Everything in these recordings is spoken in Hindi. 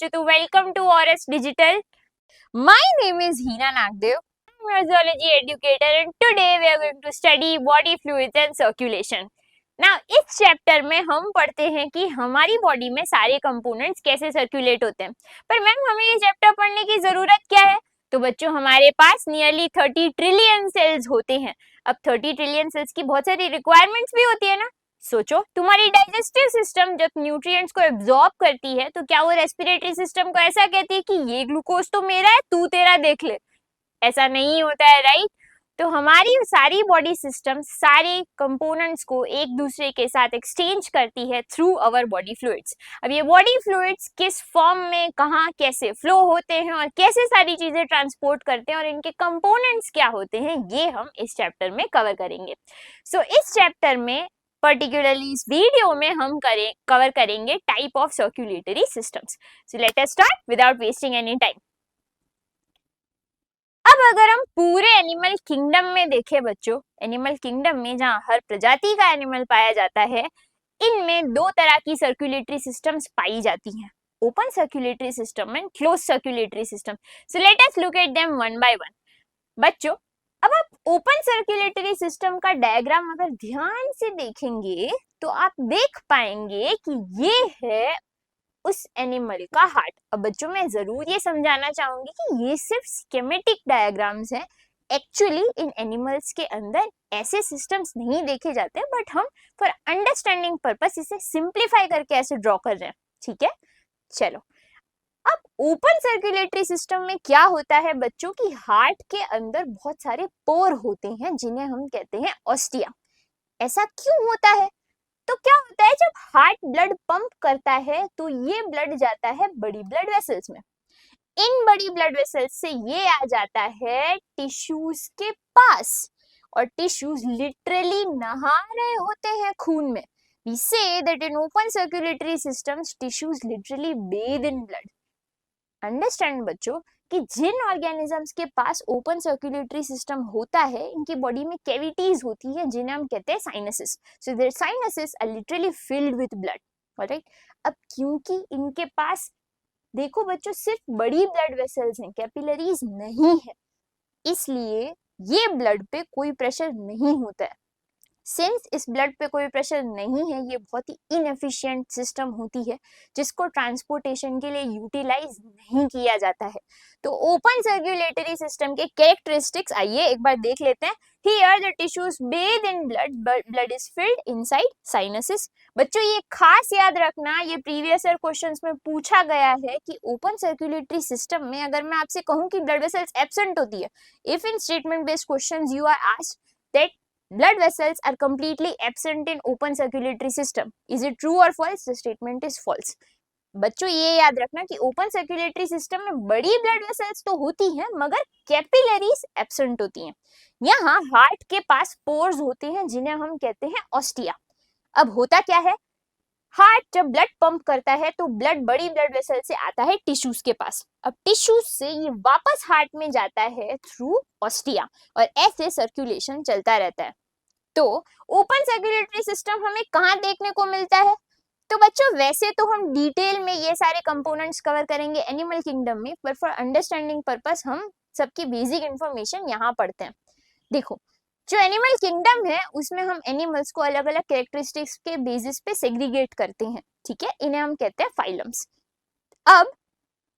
बच्चों, तो वेलकम टू ऑरएस digital. My name is Heena Nagdev. I am zoology educator and today we are going to study body fluids and circulation. Now इस चैप्टर में हम पढ़ते हैं कि हमारी बॉडी में सारे कंपोनेंट्स कैसे सर्कुलेट होते हैं। पर मैम हमें ये चैप्टर पढ़ने की जरूरत क्या है? तो बच्चों हमारे पास नियरली 30 ट्रिलियन सेल्स होते हैं। अब 30 ट्रिलियन सेल्स की बहुत सारी रिक्वायरमेंट्स भी होती है ना। सोचो तुम्हारी डाइजेस्टिव सिस्टम जब न्यूट्रिएंट्स को एब्जॉर्ब करती है तो क्या वो रेस्पिरेटरी सिस्टम को ऐसा कहती है कि ये ग्लूकोज तो मेरा है, तू तेरा देख ले? ऐसा नहीं होता है, राइट? तो हमारी सारी बॉडी सिस्टम सारे कंपोनेंट्स को एक दूसरे के साथ एक्सचेंज करती है थ्रू अवर बॉडी फ्लूइड्स। अब ये बॉडी फ्लूइड्स किस फॉर्म में, कहाँ, कैसे फ्लो होते हैं और कैसे सारी चीजें ट्रांसपोर्ट करते हैं और इनके कंपोनेंट्स क्या होते हैं, ये हम इस चैप्टर में कवर करेंगे। सो इस चैप्टर में पर्टिकुलरली इस वीडियो में हम कवर करेंगे type of circulatory systems. So let us start without wasting any time. अब अगर हम पूरे एनिमल किंगडम में देखें बच्चों, एनिमल किंगडम में जहाँ हर प्रजाति का एनिमल पाया जाता है, इनमें दो तरह की सर्कुलेटरी सिस्टम्स पाई जाती हैं, open circulatory system and close circulatory system. So let us look at them one by one. बच्चों अब आप ओपन सर्कुलेटरी सिस्टम का डायग्राम अगर ध्यान से देखेंगे तो आप देख पाएंगे कि ये है उस एनिमल का हार्ट। अब बच्चों मैं जरूर ये समझाना चाहूंगी कि ये सिर्फ स्कीमेटिक डायग्राम्स हैं। एक्चुअली इन एनिमल्स के अंदर ऐसे सिस्टम्स नहीं देखे जाते, बट हम फॉर अंडरस्टैंडिंग पर्पस इसे सिंप्लीफाई करके ऐसे ड्रॉ कर रहे हैं, ठीक है? चलो अब ओपन सर्कुलेटरी सिस्टम में क्या होता है बच्चों की हार्ट के अंदर बहुत सारे पोर होते हैं जिन्हें हम कहते हैं ऑस्टिया। ऐसा क्यों होता है? तो क्या होता है जब हार्ट ब्लड पंप करता है तो ये ब्लड जाता है बड़ी ब्लड वेसल्स में। इन बड़ी ब्लड वेसल्स से ये आ जाता है टिश्यूज के पास और टिश्यूज लिटरली नहा रहे होते हैं खून में। We say that in open circulatory systems tissues literally bathe in blood. Understand बच्चों कि जिन ऑर्गेनिजम्स के पास ओपन सर्कुलेटरी सिस्टम होता है इनकी बॉडी में कैविटीज होती है जिन्हें हम कहते हैं sinuses. So there sinuses are literally filled with blood, alright? अब क्योंकि इनके पास देखो बच्चों सिर्फ बड़ी ब्लड वेसल्स हैं, कैपिलरीज नहीं है, इसलिए ये ब्लड पे कोई प्रेशर नहीं होता है। सिंस इस ब्लड पे कोई प्रेशर नहीं है, ये बहुत ही इनएफिशिएंट सिस्टम होती है जिसको ट्रांसपोर्टेशन के लिए यूटिलाइज नहीं किया जाता है। तो ओपन सर्कुलेटरी सिस्टम के कैरेक्टरिस्टिक्स आइए एक बार देख लेते हैं। Here the tissues Beth in blood, blood is filled inside sinuses. बच्चों ये खास याद रखना, ये प्रीवियस ईयर क्वेश्चंस में पूछा गया है कि ओपन सर्कुलेटरी सिस्टम में अगर मैं आपसे कहूं कि ब्लड वेसल्स एब्सेंट होती है, if in statement based questions you are asked that blood vessels are completely absent in open circulatory system, is it true or false? The statement is false. बच्चों ये याद रखना कि ओपन सर्कुलेटरी सिस्टम में बड़ी ब्लड वेसल्स तो होती हैं मगर कैपिलरीज एब्सेंट होती हैं। यहाँ हार्ट के पास पोर्स होते हैं जिन्हें हम कहते हैं ऑस्टिया। अब होता क्या है, हार्ट जब ब्लड पंप करता है तो ब्लड बड़ी ब्लड वेसल से आता है टिश्यूज के पास। अब टिश्यूज से ये वापस हार्ट में जाता है थ्रू ऑस्टिया और ऐसे सर्कुलेशन चलता रहता है। तो ओपन सर्कुलेटरी सिस्टम हमें कहाँ देखने को मिलता है? तो बच्चों वैसे तो हम डिटेल में ये सारे कंपोनेंट्स कवर करेंगे एनिमल किंगडम में, पर फॉर अंडरस्टैंडिंग पर्पस हम सबकी बेसिक इंफॉर्मेशन यहाँ पढ़ते हैं। देखो जो एनिमल किंगडम है उसमें हम एनिमल्स को अलग अलग कैरेक्टरिस्टिक्स के बेसिस पे सेग्रीगेट करते हैं, ठीक है? इन्हें हम कहते हैं फाइलम्स। अब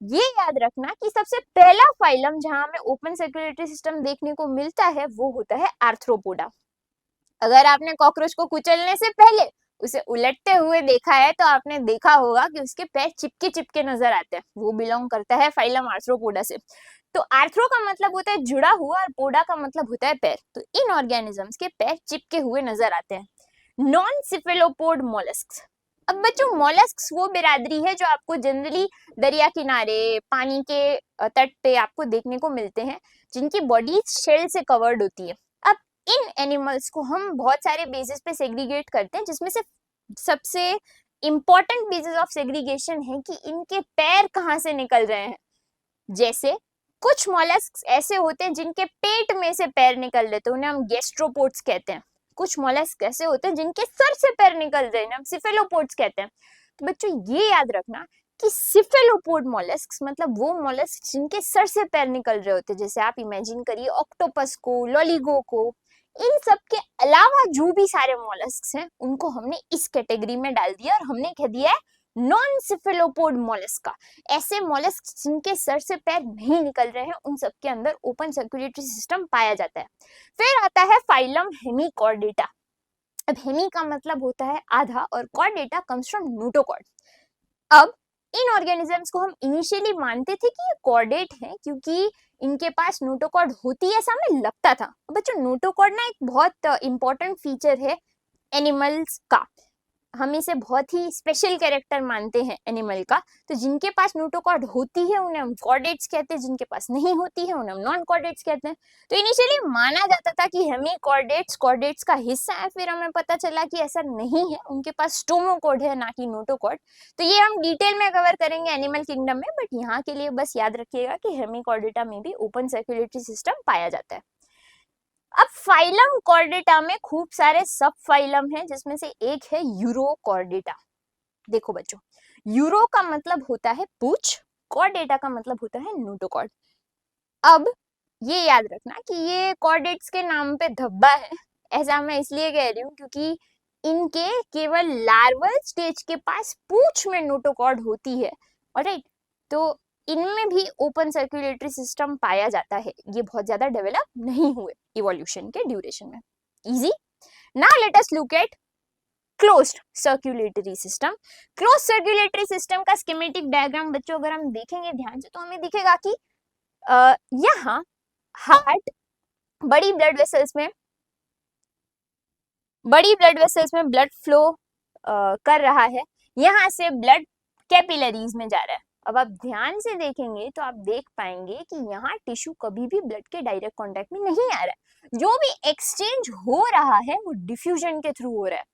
ये याद रखना कि सबसे पहला फाइलम जहां हमें ओपन सर्कुलेटरी सिस्टम देखने को मिलता है वो होता है आर्थ्रोपोडा। अगर आपने कॉकरोच को कुचलने से पहले उसे उलटते हुए देखा है तो आपने देखा होगा कि उसके पैर चिपके चिपके नजर आते हैं, वो बिलोंग करता है फाइलम आर्थ्रोपोडा से। तो आर्थ्रो का मतलब होता है जुड़ा हुआ और पोडा का मतलब होता है पैर। तो इन ऑर्गेनिजम्स के पैर चिपके हुए नजर आते हैं। Non cephalopod molluscs. अब बच्चों मोलस्क्स वो बिरादरी है जो आपको जनरली दरिया किनारे, पानी के तट पे आपको देखने को मिलते हैं जिनकी बॉडी शेल से कवर्ड होती है। अब इन एनिमल्स को हम बहुत सारे बेसिस पे सेग्रीगेट करते हैं जिसमें से सबसे इंपॉर्टेंट बेसिस ऑफ सेग्रीगेशन है कि इनके पैर कहाँ से निकल रहे हैं। जैसे कुछ मोलस्क्स ऐसे होते हैं जिनके पेट में से पैर निकल रहे, तो उन्हें हम गैस्ट्रोपोड्स कहते हैं। कुछ मोलस्क ऐसे होते हैं जिनके सर से पैर निकल रहे हैं, हम सिफेलोपोड्स कहते हैं। तो बच्चों ये याद रखना कि सिफेलोपोड मोलस्क मतलब वो मोलस्क जिनके सर से पैर निकल रहे होते, जैसे आप इमेजिन करिए ऑक्टोपस को, लॉलीगो को, इन सब के अलावा जो भी सारे मोलस्क हैं उनको हमने इस कैटेगरी में डाल दिया और हमने कह दिया है नॉन सिफेलोपोड मोलस्का। ऐसे मोलस्क जिनके सर से पैर नहीं निकल रहे हैं उन सब के अंदर ओपन सर्कुलेटरी सिस्टम पाया जाता है। फिर आता है फाइलम हेमिकॉर्डेटा। अब हेमी का मतलब होता है आधा और कॉर्डेटा कम्स फ्रॉम नोटोकॉर्ड। अब इन ऑर्गेनिजम्स को हम इनिशियली मानते थे कि ये कॉर्डेट हैं क्योंकि इनके पास नोटोकॉर्ड होती है ऐसा हमें लगता था। बच्चों नोटोकॉर्ड ना एक बहुत इंपॉर्टेंट फीचर है एनिमल्स का, हम इसे बहुत ही स्पेशल कैरेक्टर मानते हैं एनिमल का। तो जिनके पास नोटोकॉर्ड होती है उन्हें हम कॉर्डेट्स कहते हैं, जिनके पास नहीं होती है उन्हें हम नॉन कॉर्डेट्स कहते हैं। तो इनिशियली माना जाता था कि हेमी कॉर्डेट्स कॉर्डेट्स का हिस्सा है, फिर हमें पता चला कि ऐसा नहीं है, उनके पास स्टोमोकॉर्ड है ना कि नोटोकॉर्ड। तो ये हम डिटेल में कवर करेंगे एनिमल किंगडम में, बट यहाँ के लिए बस याद रखिएगा कि हेमिकॉर्डेटा में भी ओपन सर्कुलेटरी सिस्टम पाया जाता है। अब फाइलम कॉर्डेटा में खूब सारे सब फाइलम हैं जिसमें से एक है यूरोकॉर्डेटा। देखो बच्चों, यूरो का मतलब होता है पूछ, कॉर्डेटा का मतलब होता है नोटोकॉर्ड। अब ये याद रखना कि ये कॉर्डेट्स के नाम पे धब्बा है, ऐसा मैं इसलिए कह रही हूँ क्योंकि इनके केवल लार्वल स्टेज के पास पूछ में नोटोकॉर्ड होती है। ऑलराइट, तो इनमें भी ओपन सर्कुलेटरी सिस्टम पाया जाता है, ये बहुत ज्यादा डेवलप नहीं हुए इवोल्यूशन के ड्यूरेशन में। Easy. Now let us look at closed circulatory system. Closed circulatory system का स्कीमेटिक डायग्राम बच्चों अगर हम देखेंगे ध्यान से तो हमें दिखेगा कि यहाँ हार्ट बड़ी ब्लड वेसल्स में ब्लड फ्लो कर रहा है, यहाँ से ब्लड कैपिलरीज में जा रहा है। अब आप ध्यान से देखेंगे तो आप देख पाएंगे कि यहाँ टिश्यू कभी भी ब्लड के डायरेक्ट कांटेक्ट में नहीं आ रहा है, जो भी एक्सचेंज हो रहा है वो डिफ्यूजन के थ्रू हो रहा है।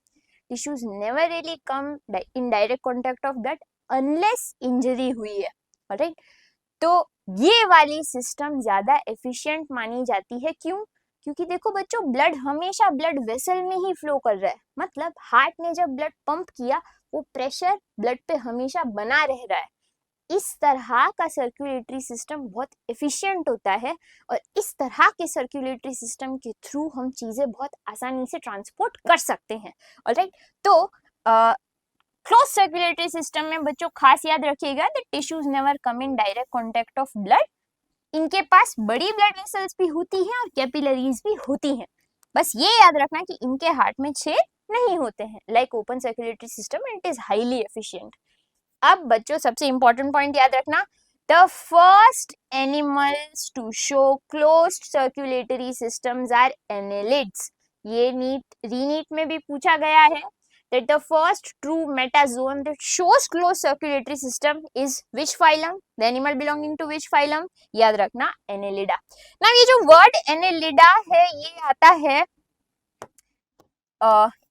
Tissues never really come in direct contact of blood unless injury हुई है। ऑलराइट, तो ये वाली सिस्टम ज्यादा एफिशिएंट मानी जाती है। क्यों? क्योंकि देखो बच्चों, ब्लड हमेशा ब्लड वेसल में ही फ्लो कर रहा है, मतलब हार्ट ने जब ब्लड पंप किया वो प्रेशर ब्लड पे हमेशा बना रह रहा है। इस तरह का सर्कुलेटरी सिस्टम बहुत एफिशिएंट होता है और इस तरह के सर्कुलेटरी सिस्टम के थ्रू हम चीजें बहुत आसानी से ट्रांसपोर्ट कर सकते हैं। ऑलराइट, तो क्लोज सर्कुलेटरी सिस्टम में बच्चों खास याद रखिएगा that tissues never come in direct contact of blood. इनके पास बड़ी ब्लड वेसल्स भी होती हैं और कैपिलरीज भी होती हैं। बस ये याद रखना कि इनके हार्ट में छेद नहीं होते हैं like open circulatory system, it is highly efficient. अब बच्चों सबसे इंपॉर्टेंट पॉइंट याद रखना, the first animals to show closed circulatory systems are annelids. ये रीनीट में भी पूछा गया है that the first true metazoan that shows closed circulatory system is which phylum, the animal belonging to which phylum, याद रखना Annelida। ना ये जो वर्ड Annelida है ये आता है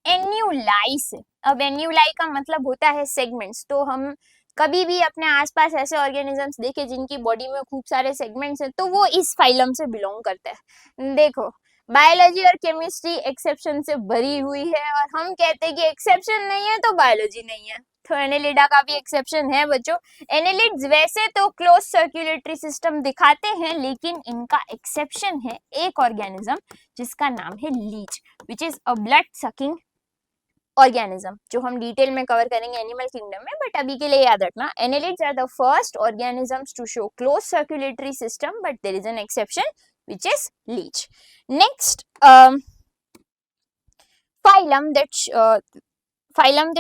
एन्यूलाई से। अब एन्यूलाई का मतलब होता है सेगमेंट्स, तो हम कभी भी अपने आसपास ऐसे ऑर्गेनिजम्स देखे जिनकी बॉडी में खूब सारे सेगमेंट्स हैं तो वो इस फाइलम से बिलोंग करता है। देखो बायोलॉजी और केमिस्ट्री एक्सेप्शन से भरी हुई है और हम कहते हैं कि एक्सेप्शन नहीं है तो बायोलॉजी नहीं है, तो एनेलिडा का भी एक्सेप्शन है बच्चों। एनेलिड्स वैसे तो क्लोज सर्कुलेटरी सिस्टम दिखाते हैं लेकिन इनका एक्सेप्शन है एक ऑर्गेनिज्म जिसका नाम है leech, which is a blood sucking organism, जो हम डिटेल में कवर करेंगे एनिमल किंगडम में। बट अभी के लिए याद रखना annelids are the first organisms to show close circulatory system, but there is an exception which is leech. Next phylum that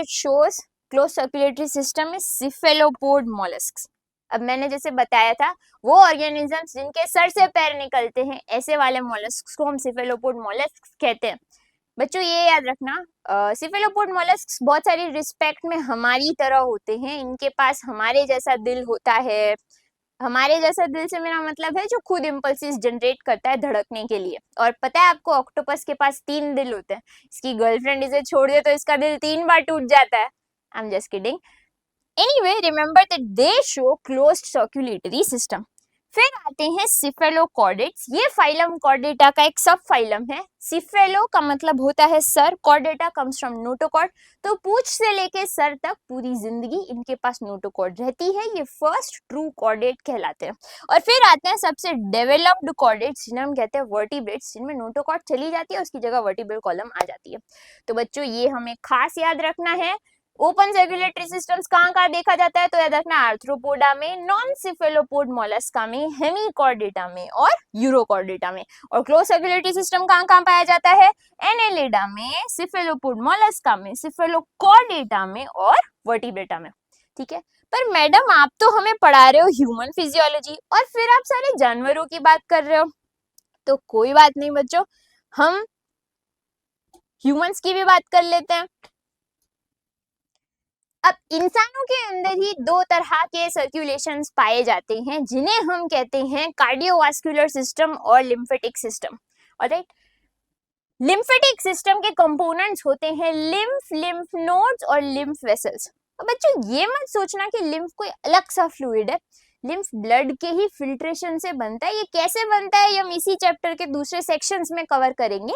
shows closed circulatory system is cephalopod mollusks। अब मैंने जैसे बताया था वो ऑर्गेनिजम्स जिनके सर से पैर निकलते हैं ऐसे वाले मोलस्क्स को हम cephalopod mollusks कहते हैं। बच्चों ये याद रखना cephalopod mollusks बहुत सारी रिस्पेक्ट में हमारी तरह होते हैं, इनके पास हमारे जैसा दिल होता है। हमारे जैसा दिल से मेरा मतलब है जो खुद इम्पल्सिस जनरेट करता है धड़कने के लिए। और पता है आपको ऑक्टोपस के पास 3 दिल होते हैं, इसकी गर्लफ्रेंड इसे छोड़ दे तो इसका दिल 3 बार टूट जाता है। I am just kidding. Anyway remember that they show closed circulatory system. फिर आते हैं सिफेलोकॉर्डेट्स। ये फाइलम कॉर्डेटा का एक सब फाइलम है। सिफेलो का मतलब होता है sir, Chordata comes from notochord. तो पूंछ से लेके सर तक पूरी जिंदगी इनके पास नोटोकॉर्ड रहती है। ये फर्स्ट ट्रू कॉर्डेट कहलाते हैं। और फिर आते हैं सबसे डेवलप्ड कॉर्डेट्स, जिन्हें हम कहते हैं वर्टिब्रेट्स, जिनमें नोटोकॉर्ड चली जाती है, उसकी जगह वर्टिब्रल कॉलम आ जाती है। तो बच्चों ये हमें खास याद रखना है। ओपन सर्कुलेटरी सिस्टम्स कहाँ कहाँ देखा जाता है, तो याद रखना आर्थ्रोपोडा में, नॉन सिफेलोपोड मोलस्का में, हेमीकॉर्डेटा में और यूरोकॉर्डेटा में। और क्लोज सर्कुलेटरी सिस्टम कहाँ कहाँ पाया जाता है, एनेलिडा में, सिफेलोपोड मोलस्का में, सिफेलोकॉर्डेटा में और वर्टिब्रेटा में। ठीक है, पर मैडम आप तो हमें पढ़ा रहे हो ह्यूमन फिजियोलॉजी और फिर आप सारे जानवरों की बात कर रहे हो। तो कोई बात नहीं बच्चों, हम ह्यूमंस की भी बात कर लेते हैं। अब इंसानों के अंदर ही दो तरह के सर्कुलेशंस पाए जाते हैं, जिन्हें हम कहते हैं कार्डियोवास्कुलर सिस्टम और lymphatic system. Alright, lymphatic system के कंपोनेंट्स होते हैं लिम्फ, लिम्फ नोड्स और लिम्फ वेसल्स। अब बच्चों ये मत सोचना कि लिम्फ कोई अलग सा फ्लूइड है। लिम्फ ब्लड के ही फिल्ट्रेशन से बनता है। ये कैसे बनता है ये हम इसी चैप्टर के दूसरे सेक्शंस में कवर करेंगे।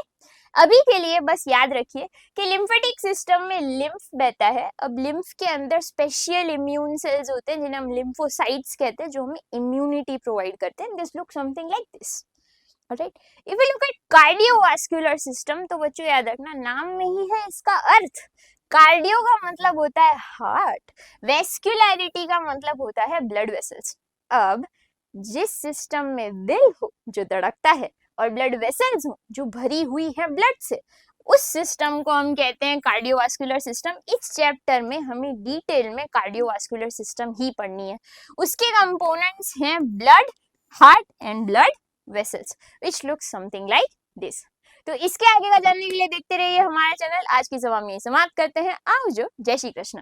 अभी के लिए बस याद रखिए कि लिम्फेटिक सिस्टम में लिम्फ बहता है। अब लिम्फ के अंदर स्पेशल इम्यून सेल्स होते हैं, जिन्हें हम लिम्फोसाइट्स कहते हैं, जो हमें इम्यूनिटी प्रोवाइड करते हैं। This look something like this. Alright, if you look at cardiovascular system, तो बच्चों याद रखना नाम में ही है इसका अर्थ। कार्डियो का मतलब होता है हार्ट, वेस्कुलैरिटी का मतलब होता है ब्लड वेसल्स। अब जिस सिस्टम में दिल हो जो धड़कता है और ब्लड वेसल्स हो जो भरी हुई है ब्लड से, उस सिस्टम को हम कहते हैं कार्डियोवास्कुलर सिस्टम। इस चैप्टर में हमें डिटेल में कार्डियोवास्कुलर सिस्टम ही पढ़नी है। उसके कंपोनेंट्स हैं blood, heart and blood vessels, which look something like this. तो इसके आगे का जानने के लिए देखते रहिए हमारा चैनल। आज की सभा में समाप्त करते हैं। आओ जो, जय श्री कृष्ण।